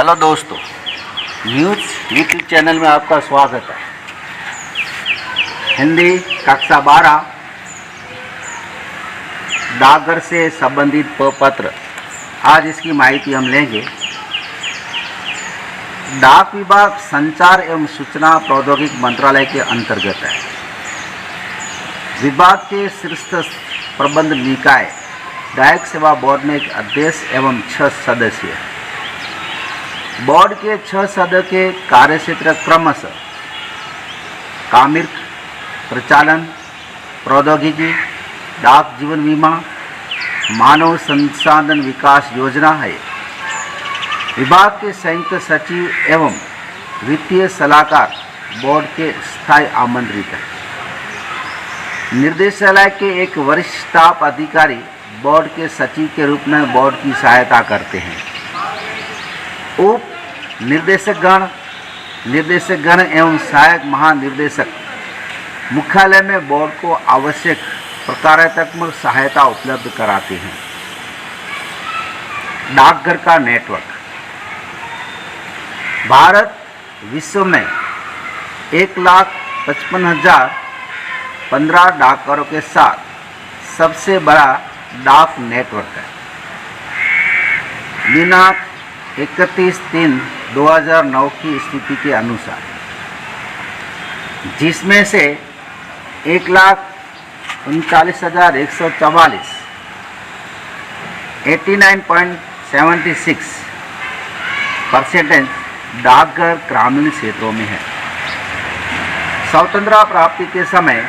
Hello दोस्तों, news YouTube channel में आपका स्वागत है। हिंदी कक्षा 12 डाकघर से संबंधित पत्र। आज इसकी माहिती हम लेंगे। डाक विभाग संचार एवं सूचना प्रौद्योगिकी मंत्रालय के अंतर्गत है। विभाग के शीर्ष प्रबंध निकाय डाक सेवा बोर्ड में एक अध्यक्ष एवं 6 सदस्य। बोर्ड के 6 सदस्य के कार्यक्षेत्र क्रमशः कार्मिक, प्रचालन, प्रौद्योगिकी, डाक जीवन बीमा, मानव संसाधन विकास योजना है। विभाग के संयुक्त सचिव एवं वित्तीय सलाहकार बोर्ड के स्थायी आमंत्रित है। निर्देशालय के एक वरिष्ठ स्टाफ अधिकारी बोर्ड के सचिव के रूप में बोर्ड की सहायता करते हैं। उप निर्देशकगण एवं सहायक महानिर्देशक मुख्यालय में बोर्ड को आवश्यक प्रकारात्मक सहायता उपलब्ध कराते हैं। डाकघर का नेटवर्क। भारत विश्व में 1,55,015 डाकघरों के साथ सबसे बड़ा डाक नेटवर्क है। दिनांक 31/3/2009 की स्थिति के अनुसार, जिसमें से 1,39,144 89.76% डाकघर ग्रामीण क्षेत्रों में है। स्वतंत्रता प्राप्ति के समय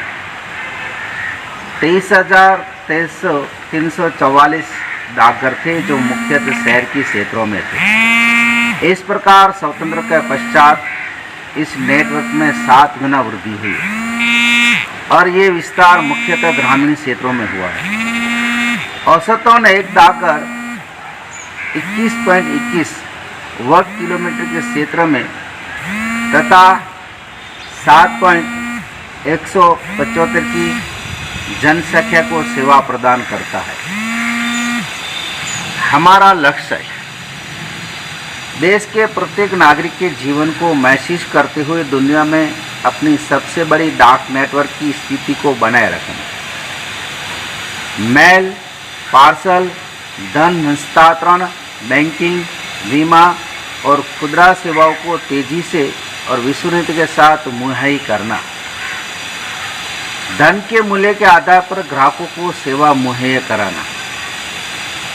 23,344 डाकघर थे जो मुख्यतः शहर के क्षेत्रों में थे। इस प्रकार स्वतंत्रता के पश्चात इस नेटवर्क में 7 गुना वृद्धि हुई और ये विस्तार मुख्यतः ग्रामीण क्षेत्रों में हुआ है। औसतन एक डाकघर 21.21 वर्ग किलोमीटर के क्षेत्र में तथा 7.175 की जनसंख्या को सेवा प्रदान करता है। हमारा लक्ष्य है देश के प्रत्येक नागरिक के जीवन को महसूस करते हुए दुनिया में अपनी सबसे बड़ी डाक नेटवर्क की स्थिति को बनाए रखना। मेल, पार्सल, धन हस्तांतरण, बैंकिंग, बीमा और खुदरा सेवाओं को तेजी से और विश्वसनीयता के साथ मुहैया करना। धन के मूल्य के आधार पर ग्राहकों को सेवा मुहैया कराना।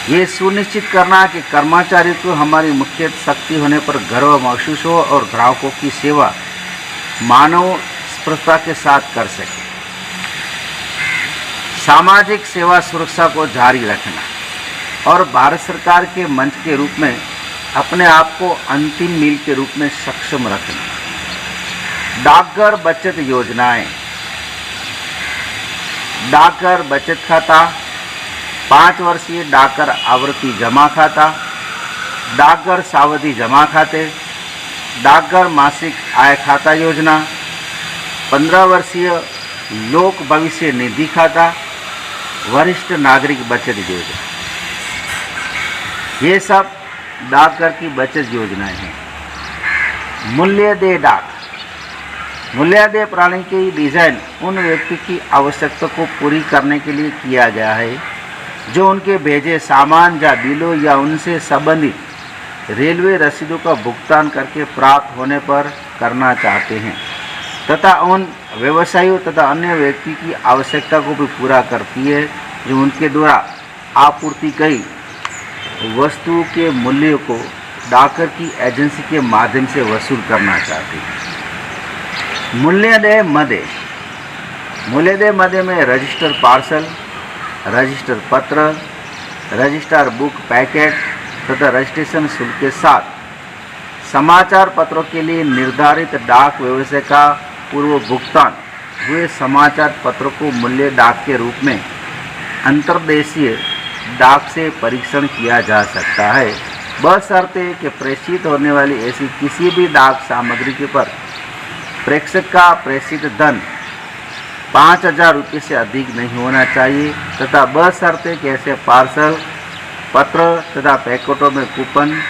ये सुनिश्चित करना कि कर्मचारी को हमारी मुख्य शक्ति होने पर गर्व महसूस हो और ग्राहकों की सेवा मानव स्पर्शता के साथ कर सके। सामाजिक सेवा सुरक्षा को जारी रखना और भारत सरकार के मंच के रूप में अपने आप को अंतिम मील के रूप में सक्षम रखना। डाकघर बचत योजनाएं। डाकघर बचत खाता, 5 वर्षीय डाकघर आवर्ती जमा खाता, डाकघर सावधि जमा खाते, डाकघर मासिक आय खाता योजना, 15 वर्षीय लोक भविष्य निधि खाता, वरिष्ठ नागरिक बचत योजना। ये सब डाकघर की बचत योजनाएं हैं। मूल्य दे डाक। मूल्य दे प्रणाली की डिजाइन उन व्यक्ति की आवश्यकता को पूरी करने के लिए किया गया है जो उनके भेजे सामान या बिलों या उनसे संबंधित रेलवे रसीदों का भुगतान करके प्राप्त होने पर करना चाहते हैं तथा उन व्यवसायियों तथा अन्य व्यक्ति की आवश्यकता को भी पूरा करती है जो उनके द्वारा आपूर्ति की वस्तुओं के मूल्यों को डाकघर की एजेंसी के माध्यम से वसूल करना चाहते हैं। मूल्यदेय मदे। मूल्यदेय मदे में रजिस्टर पार्सल, रजिस्टर पत्र, रजिस्टर बुक पैकेट तथा रजिस्ट्रेशन शुल्क के साथ समाचार पत्रों के लिए निर्धारित डाक व्यवसाय का पूर्व भुगतान हुए समाचार पत्रों को मूल्य डाक के रूप में अंतर्देशीय डाक से परीक्षण किया जा सकता है, बशर्ते कि प्रेषित होने वाली ऐसी किसी भी डाक सामग्री के पर प्रेषक का प्रेषित धन 5,000 रुपये से अधिक नहीं होना चाहिए तथा बशर्ते कि ऐसे पार्सल, पत्र तथा पैकेटों में कूपन,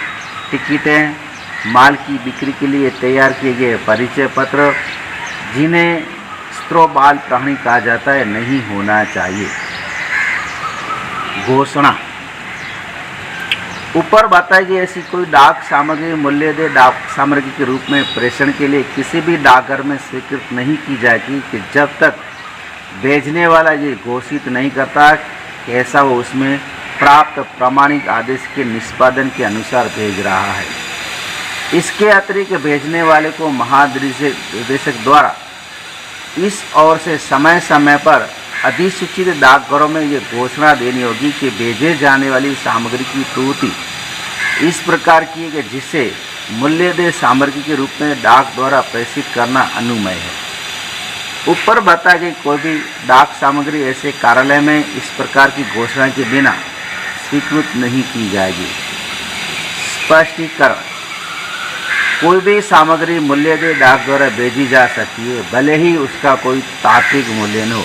टिकटें, माल की बिक्री के लिए तैयार किए गए परिचय पत्र, जिन्हें स्त्रोबाल प्राणी कहा जाता है, नहीं होना चाहिए। घोषणा। ऊपर बताई गई ऐसी कोई डाक सामग्री मूल्यदेय डाक सामग्री के रूप में प्रेषण के लिए किसी भी डाकघर में स्वीकृत नहीं की जाएगी कि जब तक भेजने वाला ये घोषित नहीं करता कि ऐसा वो उसमें प्राप्त प्रमाणिक आदेश के निष्पादन के अनुसार भेज रहा है। इसके अतिरिक्त भेजने वाले को महानिदेशक द्वारा इस ओर से समय समय पर अधिसूचित डाकघरों में ये घोषणा देनी होगी कि भेजे जाने वाली सामग्री की पूर्ति इस प्रकार की है कि जिसे मूल्यदेय सामग्री के रूप में डाक द्वारा प्रेषित करना अनुमेय है। ऊपर बताई गई कोई भी डाक सामग्री ऐसे कार्यालय में इस प्रकार की घोषणा के बिना स्वीकृत नहीं की जाएगी। स्पष्टीकरण। कोई भी सामग्री मूल्यदेय डाक द्वारा भेजी जा सकती है, भले ही उसका कोई तात्विक मूल्य न हो।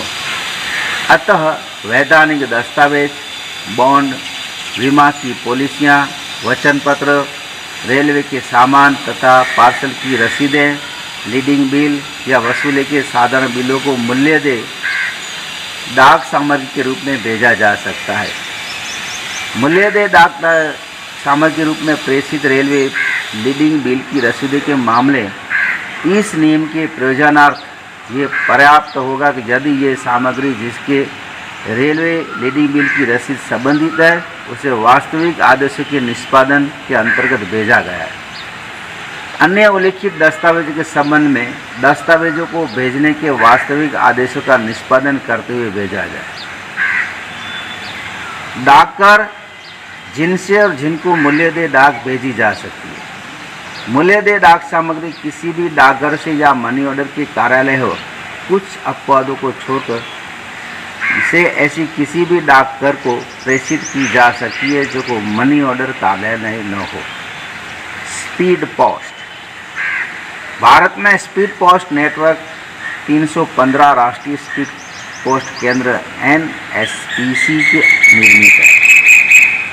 अतः वैधानिक दस्तावेज, बॉन्ड, बीमा की पॉलिसियाँ, वचन पत्र, रेलवे के सामान तथा पार्सल की रसीदें, लीडिंग बिल या वसूली के साधारण बिलों को मूल्यदेय डाक सामग्री के रूप में भेजा जा सकता है। मूल्यदेय डाक सामग्री के रूप में प्रेषित रेलवे लीडिंग बिल की रसीदों के मामले इस नियम के प्रयोजनार्थ ये पर्याप्त होगा कि यदि ये सामग्री जिसके रेलवे लीडिंग बिल की रसीद संबंधित है उसे वास्तविक आदेशों के निष्पादन के अंतर्गत भेजा गया है। अन्य उल्लिखित दस्तावेजों के संबंध में दस्तावेजों को भेजने के वास्तविक आदेशों का निष्पादन करते हुए भेजा जाए। डाकघर जिनसे और जिनको मूल्यदेय डाक भेजी जा सकती है। मूल्यदेय डाक सामग्री किसी भी डाकघर से या मनी ऑर्डर के कार्यालय हो, कुछ अपवादों को छोड़कर से ऐसी किसी भी डाकघर को प्रेषित की जा सकती है जो को मनी ऑर्डर कार्यालय न हो। Speed post. भारत में स्पीड पोस्ट नेटवर्क 315 राष्ट्रीय स्पीड पोस्ट केंद्र NSPC के निर्मित है।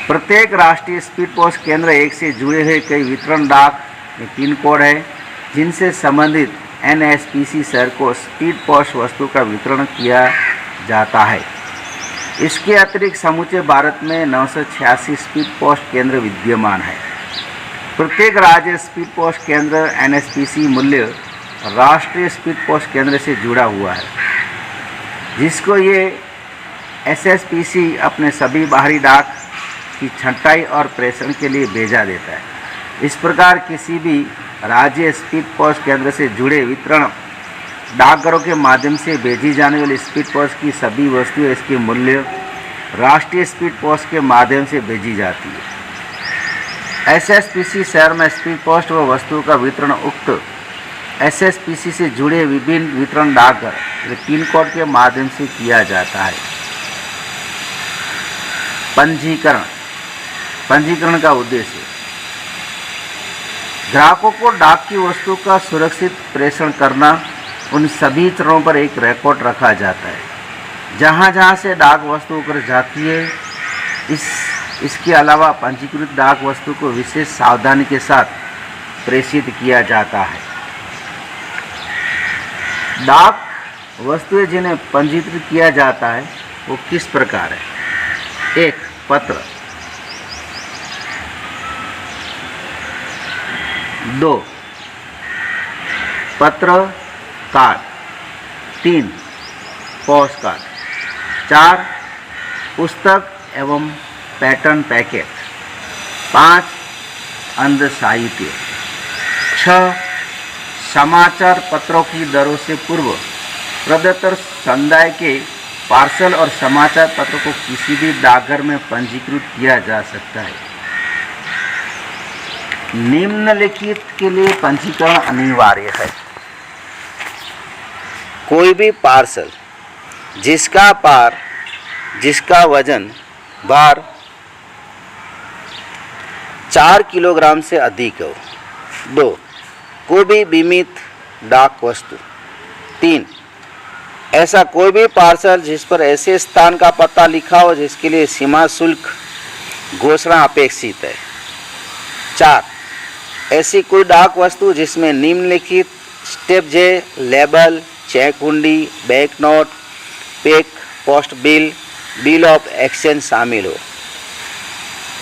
प्रत्येक राष्ट्रीय स्पीड पोस्ट केंद्र एक से जुड़े हुए कई वितरण डाक पिन कोड है, जिनसे संबंधित NSPC शहर को स्पीड पोस्ट वस्तु का वितरण किया जाता है। इसके अतिरिक्त समूचे भारत में 986 स्पीड पोस्ट केंद्र विद्यमान है। प्रत्येक राज्य स्पीड पोस्ट केंद्र NSPC मूल्य राष्ट्रीय स्पीड पोस्ट केंद्र से जुड़ा हुआ है, जिसको ये SSPC अपने सभी बाहरी डाक की छंटाई और प्रेषण के लिए भेजा देता है। इस प्रकार किसी भी राज्य स्पीड पोस्ट केंद्र से जुड़े वितरण डाकघरों के माध्यम से भेजी जाने वाली स्पीड पोस्ट की सभी वस्तुएं इसके मूल्य राष्ट्रीय स्पीड पोस्ट के माध्यम से भेजी जाती है। SSPC शहर में स्पीड पोस्ट व वस्तुओं का वितरण उक्त SSPC से जुड़े विभिन्न वितरण डाकघर पिन कोड के माध्यम से किया जाता है। पंजीकरण। पंजीकरण का उद्देश्य ग्राहकों को डाक की वस्तु का सुरक्षित प्रेषण करना। उन सभी चरणों पर एक रिकॉर्ड रखा जाता है जहाँ जहाँ से डाक वस्तु होकर जाती है। इसके अलावा पंजीकृत डाक वस्तु को विशेष सावधानी के साथ प्रेषित किया जाता है। डाक वस्तुएं जिन्हें पंजीकृत किया जाता है वो किस प्रकार है। 1. पत्र। 2. पत्र कार्ड। 3. Post card. 4. पुस्तक एवं पैटर्न पैकेट। 5. अंध साहित्य। 6. समाचार पत्रों की दरों से पूर्व प्रदत्त समुदाय के पार्सल और समाचार पत्रों को किसी भी डाकघर में पंजीकृत किया जा सकता है। निम्नलिखित के लिए पंजीकरण अनिवार्य है। कोई भी पार्सल जिसका वजन भार 4 किलोग्राम से अधिक हो। 2. कोई भी बीमित डाक वस्तु। 3. ऐसा कोई भी पार्सल जिस पर ऐसे स्थान का पता लिखा हो जिसके लिए सीमा शुल्क घोषणा अपेक्षित है। 4. ऐसी कोई डाक वस्तु जिसमें निम्नलिखित स्टेप जे लेबल, चेक हुंडी, bank note, pack, post bill, bill of exchange शामिल हो।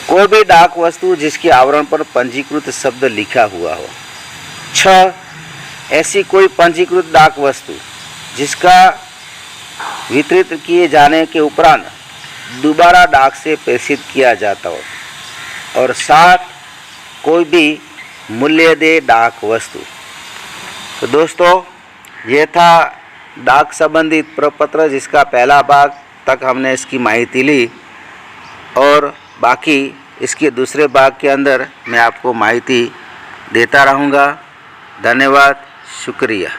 कोई भी डाक वस्तु जिसके आवरण पर पंजीकृत शब्द लिखा हुआ हो। 6. ऐसी कोई पंजीकृत डाक वस्तु जिसका वितरित किए जाने के उपरांत दोबारा डाक से प्रेषित किया जाता हो। और 7. कोई भी मूल्यदेय डाक वस्तु। तो दोस्तों, ये था डाक संबंधित प्रपत्र जिसका पहला भाग तक हमने इसकी माहिती ली, और बाकी इसके दूसरे भाग के अंदर मैं आपको माहिती देता रहूँगा। धन्यवाद, शुक्रिया।